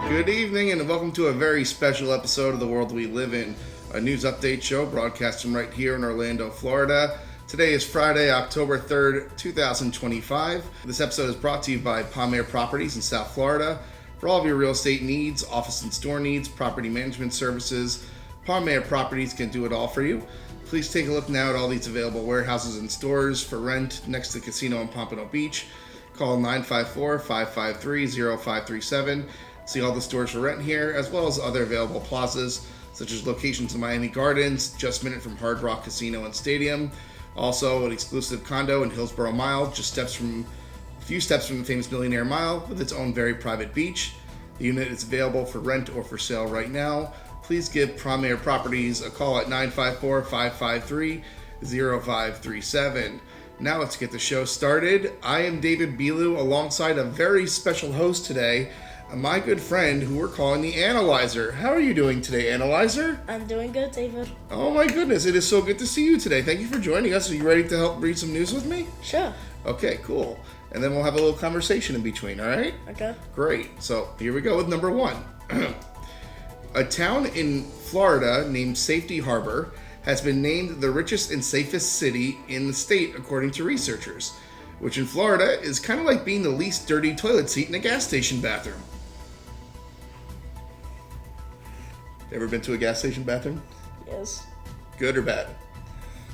Good evening and welcome to a very special episode of The World We Live In, a news update show broadcasting right here in Orlando, Florida. Today is Friday, October 3rd, 2025. This episode is brought to you by Palm Properties in South Florida. For all of your real estate needs, office and store needs, property management services, Palm Properties can do it all for you. Please take a look now at all these available warehouses and stores for rent next to the casino in Pompano Beach. Call 954-553-0537. See all the stores for rent here, as well as other available plazas, such as locations in Miami Gardens, just a minute from Hard Rock Casino and Stadium. Also, an exclusive condo in Hillsborough Mile, just a few steps from the famous Millionaire Mile, with its own very private beach. The unit is available for rent or for sale right now. Please give Palm Properties a call at 954-553-0537. Now let's get the show started. I am David Bilu, alongside a very special host today, my good friend who we're calling the Analyzer. How are you doing today, Analyzer? I'm doing good, David. Oh my goodness, it is so good to see you today. Thank you for joining us. Are you ready to help read some news with me? Sure. Okay, cool. And then we'll have a little conversation in between, all right? Okay. Great. So here we go with number one. A town in Florida named Safety Harbor has been named the richest and safest city in the state, according to researchers, which in Florida is kind of like being the least dirty toilet seat in a gas station bathroom. Ever been to a gas station bathroom? Yes. Good or bad?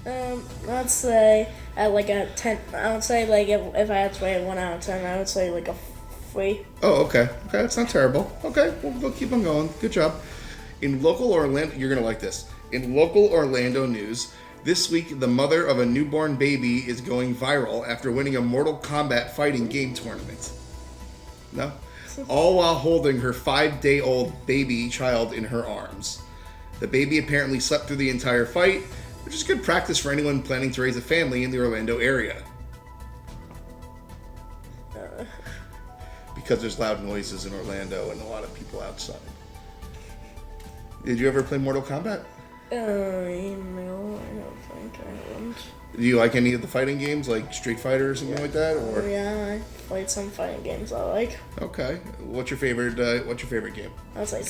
I'd say at like a 10. I would say like if I had to rate 1 out of 10, I would say like a 3. Oh, okay. Okay, that's not terrible. Okay, we'll keep on going. Good job. In local Orlando, you're gonna like this. In local Orlando news, this week the mother of a newborn baby is going viral after winning a Mortal Kombat fighting game tournament. No? All while holding her 5-day-old baby child in her arms. The baby apparently slept through the entire fight, which is good practice for anyone planning to raise a family in the Orlando area. Because there's loud noises in Orlando and a lot of people outside. Did you ever play Mortal Kombat? No, I don't think I would. Do you like any of the fighting games, like Street Fighter or something like that? Or Yeah, I played some fighting games I like. Okay, what's your favorite game? I would say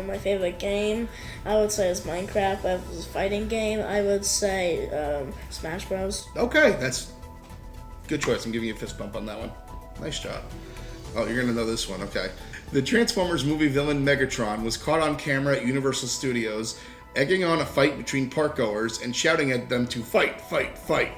my favorite game, I would say, is Minecraft. If it was a fighting game, I would say Smash Bros. Okay, that's good choice. I'm giving you a fist bump on that one. Nice job. Oh, you're gonna know this one. Okay. The Transformers movie villain Megatron was caught on camera at Universal Studios, egging on a fight between parkgoers and shouting at them to fight, fight, fight.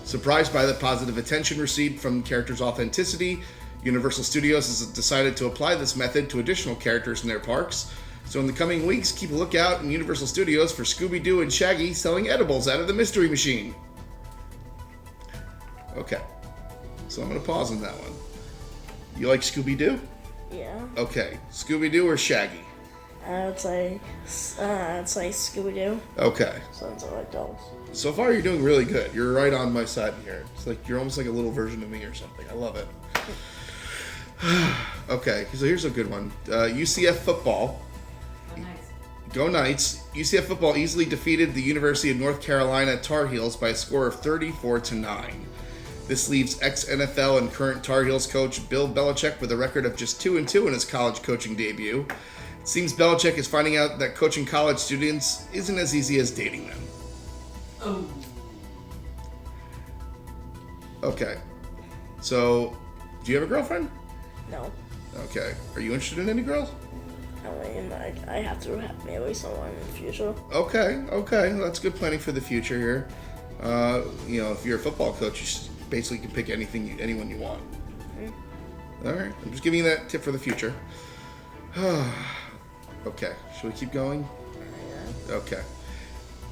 Surprised by the positive attention received from the character's authenticity, Universal Studios has decided to apply this method to additional characters in their parks. So in the coming weeks, keep a lookout in Universal Studios for Scooby-Doo and Shaggy selling edibles out of the Mystery Machine. Okay, so I'm going to pause on that one. You like Scooby-Doo? Yeah. Okay, Scooby-Doo or Shaggy? I would say Scooby-Doo. Okay. Since I like dogs. So far, you're doing really good. You're right on my side here. It's like you're almost like a little version of me or something. I love it. Okay, so here's a good one. UCF football. Go Knights. UCF football easily defeated the University of North Carolina Tar Heels by a score of 34-9. This leaves ex-NFL and current Tar Heels coach Bill Belichick with a record of just 2-2 in his college coaching debut. It seems Belichick is finding out that coaching college students isn't as easy as dating them. Oh. Okay. So, do you have a girlfriend? No. Okay. Are you interested in any girls? I mean, I have to marry someone in the future. Okay. That's good planning for the future here. If you're a football coach, you basically can pick anyone you want. Mm-hmm. All right. I'm just giving you that tip for the future. Okay. Should we keep going? Yeah. Okay.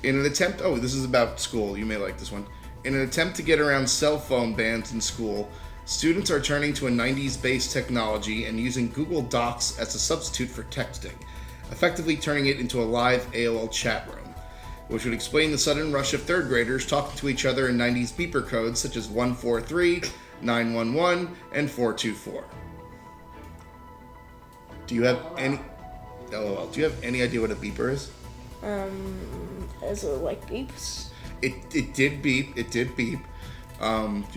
In an attempt... Oh, this is about school. You may like this one. In an attempt to get around cell phone bans in school, students are turning to a 90s-based technology and using Google Docs as a substitute for texting, effectively turning it into a live AOL chat room, which would explain the sudden rush of third graders talking to each other in 90s beeper codes such as 143, 911, and 424. Do you have any... LOL. Do you have any idea what a beeper is? Is it like beeps? It did beep. Do you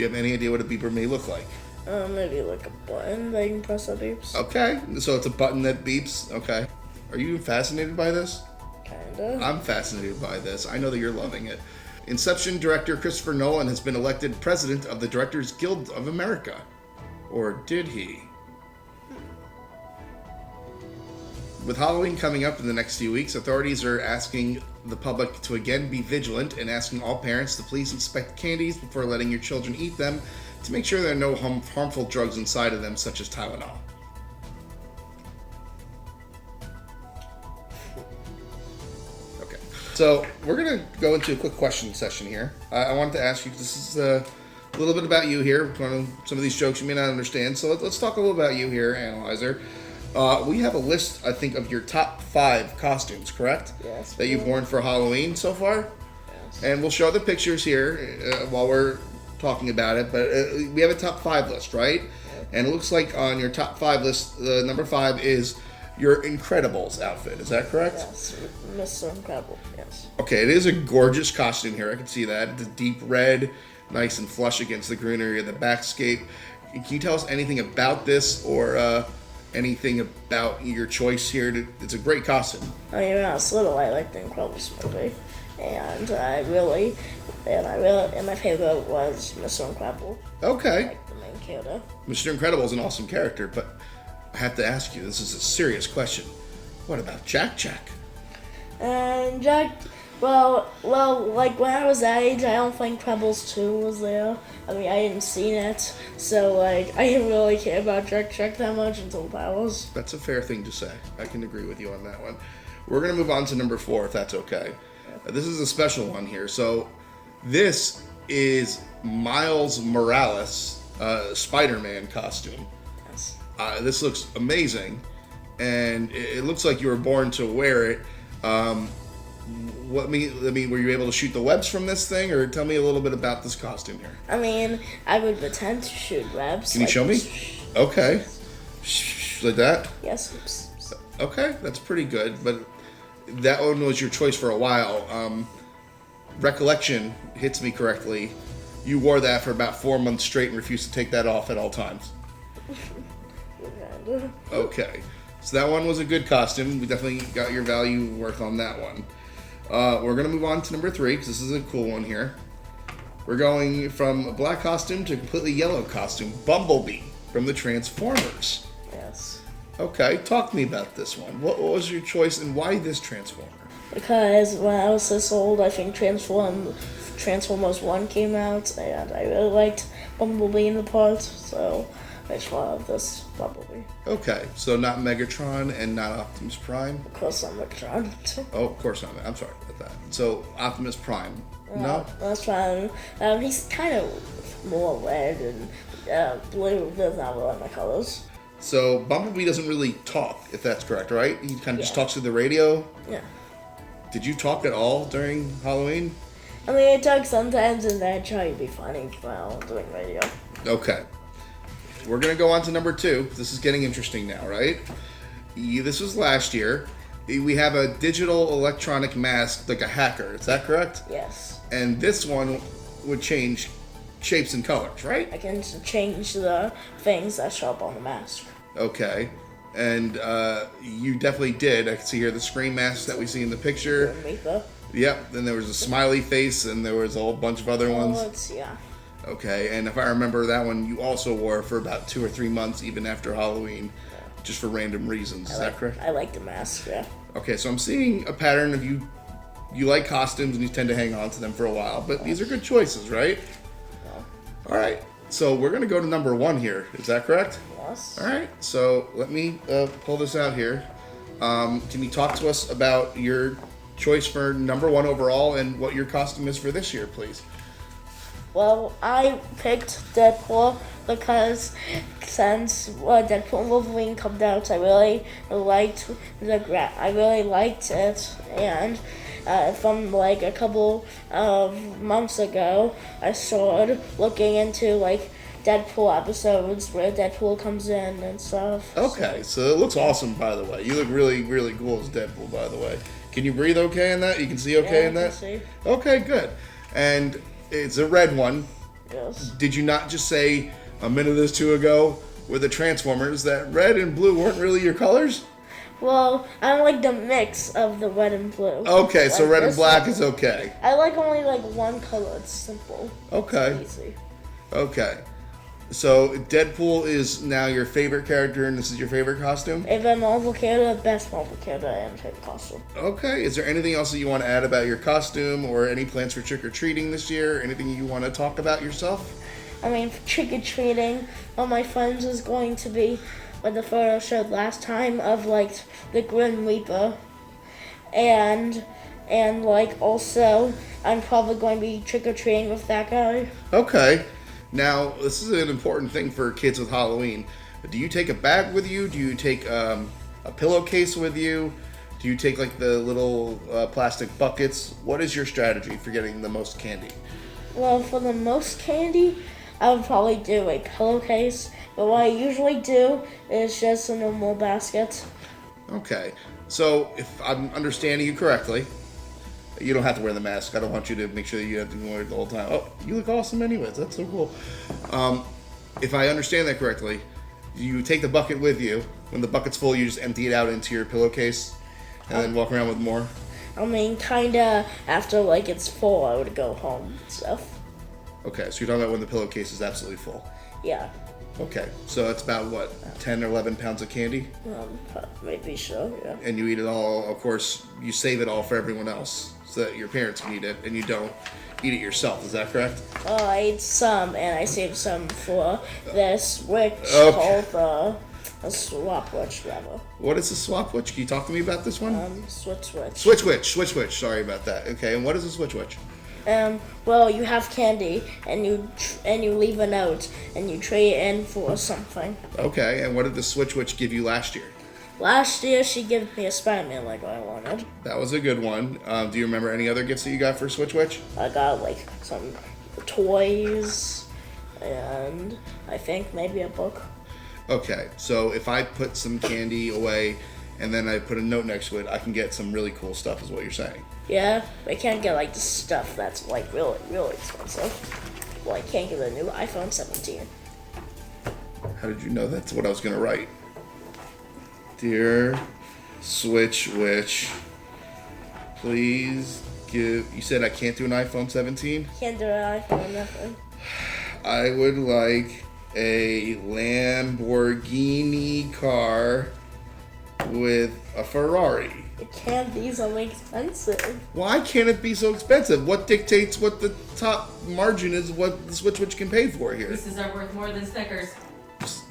have any idea what a beeper may look like? Maybe like a button that you can press that beeps. Okay, so it's a button that beeps. Okay. Are you fascinated by this? Kinda. I'm fascinated by this. I know that you're loving it. Inception director Christopher Nolan has been elected president of the Directors Guild of America. Or did he? With Halloween coming up in the next few weeks, authorities are asking the public to again be vigilant and asking all parents to please inspect candies before letting your children eat them to make sure there are no harmful drugs inside of them, such as Tylenol. Okay, so we're going to go into a quick question session here. I wanted to ask you, this is a little bit about you here. Some of these jokes you may not understand, so let's talk a little about you here, Analyzer. We have a list, I think, of your top 5 costumes, correct? Yes. That you've worn for Halloween so far? Yes. And we'll show the pictures here while we're talking about it, but we have a top 5 list, right? Yes. And it looks like on your top 5 list, number 5 is your Incredibles outfit. Is that correct? Yes, Mr. Incredible, yes. Okay, it is a gorgeous costume here. I can see that. It's a deep red, nice and flush against the greenery of the backscape. Can you tell us anything about this or anything about your choice here? It's a great costume. I mean, when I was little, I liked the Incredibles movie, and my favorite was Mr. Incredible. Okay. Like the main character. Mr. Incredible is an awesome character, but I have to ask you, this is a serious question. What about Jack Jack? And Jack, well, like when I was that age, I don't think Incredibles 2 was there. I mean, I hadn't seen it, so like I didn't really care about Jack Jack that much until that was. That's a fair thing to say. I can agree with you on that one. We're gonna move on to number 4, if that's okay. This is a special one here. So this is Miles Morales' Spider-Man costume. Yes. This looks amazing, and it looks like you were born to wear it. Were you able to shoot the webs from this thing, or tell me a little bit about this costume here? I mean, I would pretend to shoot webs. Can you show me? Okay. Like that? Yes. Okay, that's pretty good, but that one was your choice for a while. Recollection hits me correctly. You wore that for about 4 months straight and refused to take that off at all times. Okay, so that one was a good costume. We definitely got your value worth on that one. We're going to move on to number 3, because this is a cool one here. We're going from a black costume to a completely yellow costume. Bumblebee from the Transformers. Yes. Okay, talk to me about this one. What was your choice and why this Transformer? Because when I was this old, I think Transformers 1 came out, and I really liked Bumblebee in the part, so I just wanted this Bumblebee. Okay, so not Megatron and not Optimus Prime? Of course I'm Megatron. Oh, of course not. I'm sorry about that. So Optimus Prime. No? That's fine. He's kind of more red and blue. That's not really my colors. So Bumblebee doesn't really talk, if that's correct, right? He kind of just Yeah. talks through the radio? Yeah. Did you talk at all during Halloween? I mean, I talk sometimes, and I try to be funny while doing radio. Okay. We're going to go on to number 2. This is getting interesting now, right? This was last year. We have a digital electronic mask, like a hacker. Is that correct? Yes. And this one would change shapes and colors, right? I can change the things that show up on the mask. Okay. And you definitely did. I can see here the screen mask that we see in the picture. Makeup. Yep. Then there was a smiley face, and there was a whole bunch of other ones. Yeah. Okay. And if I remember, that one you also wore for about 2 or 3 months, even after Halloween, just for random reasons. Is that correct? I like the mask, yeah. Okay. So I'm seeing a pattern of you. You like costumes, and you tend to hang on to them for a while. But these are good choices, right? Yeah. All right. So we're going to go to number 1 here. Is that correct? Yes. All right, so let me pull this out here. Can you talk to us about your choice for number 1 overall and what your costume is for this year, please? Well, I picked Deadpool because since Deadpool and Wolverine come out, I really liked it, and from like a couple of months ago, I started looking into like Deadpool episodes where Deadpool comes in and stuff. Okay, so it looks awesome, by the way. You look really, really cool as Deadpool, by the way. Can you breathe okay in that? You can see okay in that? I can see. Okay, good. And it's a red one. Yes. Did you not just say a minute or two ago with the Transformers that red and blue weren't really your colors? Well, I like the mix of the red and blue. Okay, so Like red and this black one. is okay. I like only like one color. It's simple. Okay. It's easy. Okay. So Deadpool is now your favorite character, and this is your favorite costume? If a Marvel character, best Marvel character, and favorite costume. Okay. Is there anything else that you want to add about your costume, or any plans for trick-or-treating this year? Anything you want to talk about yourself? I mean, for trick-or-treating, all my friends is going to be what the photo showed last time of, like, the Grim Reaper. And like, also, I'm probably going to be trick-or-treating with that guy. Okay. Now, this is an important thing for kids with Halloween. Do you take a bag with you? Do you take a pillowcase with you? Do you take like the little plastic buckets? What is your strategy for getting the most candy? Well, for the most candy, I would probably do a pillowcase. But what I usually do is just a normal basket. Okay. So, if I'm understanding you correctly, you don't have to wear the mask. I don't want you to make sure that you have to wear it the whole time. Oh, you look awesome anyways. That's so cool. If I understand that correctly, you take the bucket with you. When the bucket's full, you just empty it out into your pillowcase and then walk around with more? I mean, kinda after, like, it's full, I would go home and stuff. Okay, so you're talking about when the pillowcase is absolutely full. Yeah. Okay, so that's about, what, 10 or 11 pounds of candy? Maybe so, yeah. And you eat it all, of course, you save it all for everyone else so that your parents can eat it and you don't eat it yourself. Is that correct? I ate some, and I saved some for this switch Okay. called a swap witch, rather. What is a swap witch? Can you talk to me about this one? Switch witch. Switch witch. Sorry about that. Okay, and what is a switch witch? Well, you have candy, and you leave a note, and you trade it in for something. Okay, and what did the switch witch give you last year? Last year, she gave me a Spider-Man Lego I wanted. That was a good one. Do you remember any other gifts that you got for switch witch? I got, like, some toys, and I think maybe a book. Okay, so if I put some candy away and then I put a note next to it, I can get some really cool stuff is what you're saying. Yeah, but I can't get, like, the stuff that's, like, really, really expensive. Well, I can't get a new iPhone 17. How did you know that's what I was going to write? Dear Switch Witch, please give... You said I can't do an iPhone 17? Can't do an iPhone, nothing. I would like a Lamborghini car with a Ferrari. It can't be something expensive. Why can't it be so expensive? What dictates what the top margin is, what the Switch Witch can pay for here? Reese's are worth more than Snickers.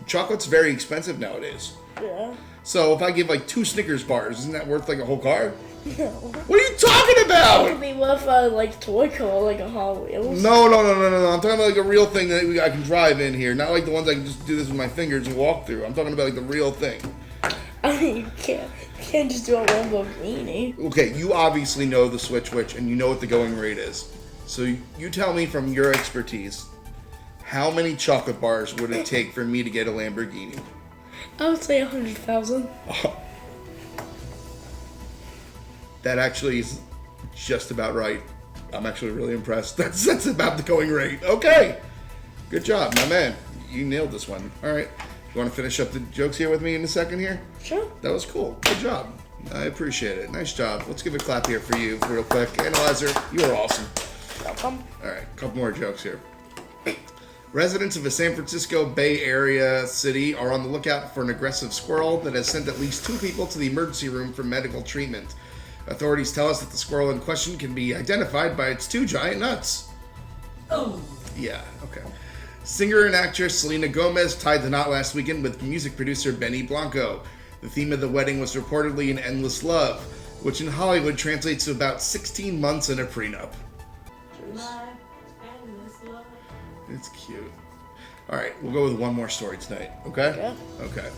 Chocolate's very expensive nowadays. Yeah. So if I give like 2 Snickers bars, isn't that worth like a whole car? No. What are you talking It about? could be worth a, like, toy car, like a Hot Wheels. No. I'm talking about like a real thing that I can drive in here. Not like the ones I can just do this with my fingers and walk through. I'm talking about like the real thing. I mean, you can't just do a Lamborghini. Okay, you obviously know the Switch Witch and you know what the going rate is. So you tell me from your expertise, how many chocolate bars would it take for me to get a Lamborghini? I would say 100,000. That actually is just about right. I'm actually really impressed. That's about the going rate. Okay. Good job, my man. You nailed this one. All right. You want to finish up the jokes here with me in a second here? Sure. That was cool. Good job. I appreciate it. Nice job. Let's give a clap here for you real quick. Analyzer, you are awesome. Welcome. All right, a couple more jokes here. Residents of a San Francisco Bay Area city are on the lookout for an aggressive squirrel that has sent at least 2 people to the emergency room for medical treatment. Authorities tell us that the squirrel in question can be identified by its 2 giant nuts. Oh. Yeah, okay. Singer and actress Selena Gomez tied the knot last weekend with music producer Benny Blanco. The theme of the wedding was reportedly an endless love, which in Hollywood translates to about 16 months and a prenup. It's cute. All right, we'll go with one more story tonight, okay? Yeah. Okay.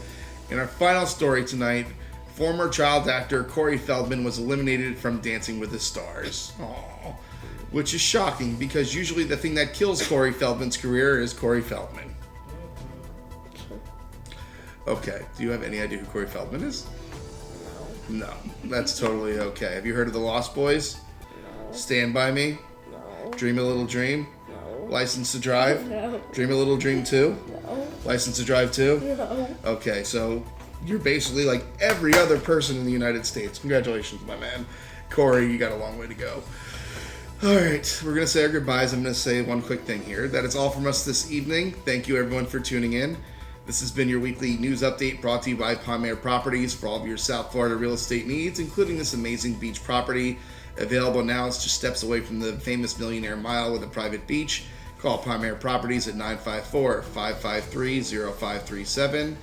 In our final story tonight, former child actor Corey Feldman was eliminated from Dancing with the Stars. Aww. Which is shocking because usually the thing that kills Corey Feldman's career is Corey Feldman. Okay, do you have any idea who Corey Feldman is? No. That's totally okay. Have you heard of the Lost Boys? No. Stand By Me? No. Dream a Little Dream? No. License to Drive? No. Dream a Little Dream 2? No. License to drive too? No. Okay, so you're basically like every other person in the United States. Congratulations, my man. Corey, you got a long way to go. Alright, we're going to say our goodbyes. I'm going to say one quick thing here. That is all from us this evening. Thank you everyone for tuning in. This has been your weekly news update brought to you by Palm Air Properties for all of your South Florida real estate needs, including this amazing beach property. Available now. It's just steps away from the famous Millionaire Mile with a private beach. Call Palm Air Properties at 954-553-0537.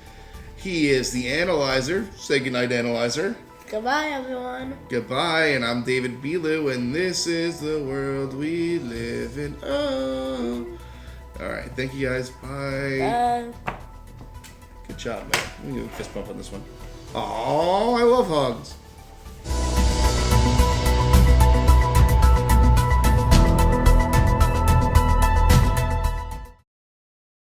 He is the Analyzer. Say goodnight, Analyzer. Goodbye, everyone. Goodbye, and I'm David Bilu, and this is the world we live in. Oh. All right, thank you guys. Bye. Bye. Good job, man. I'm gonna give a fist bump on this one. Oh, I love hugs.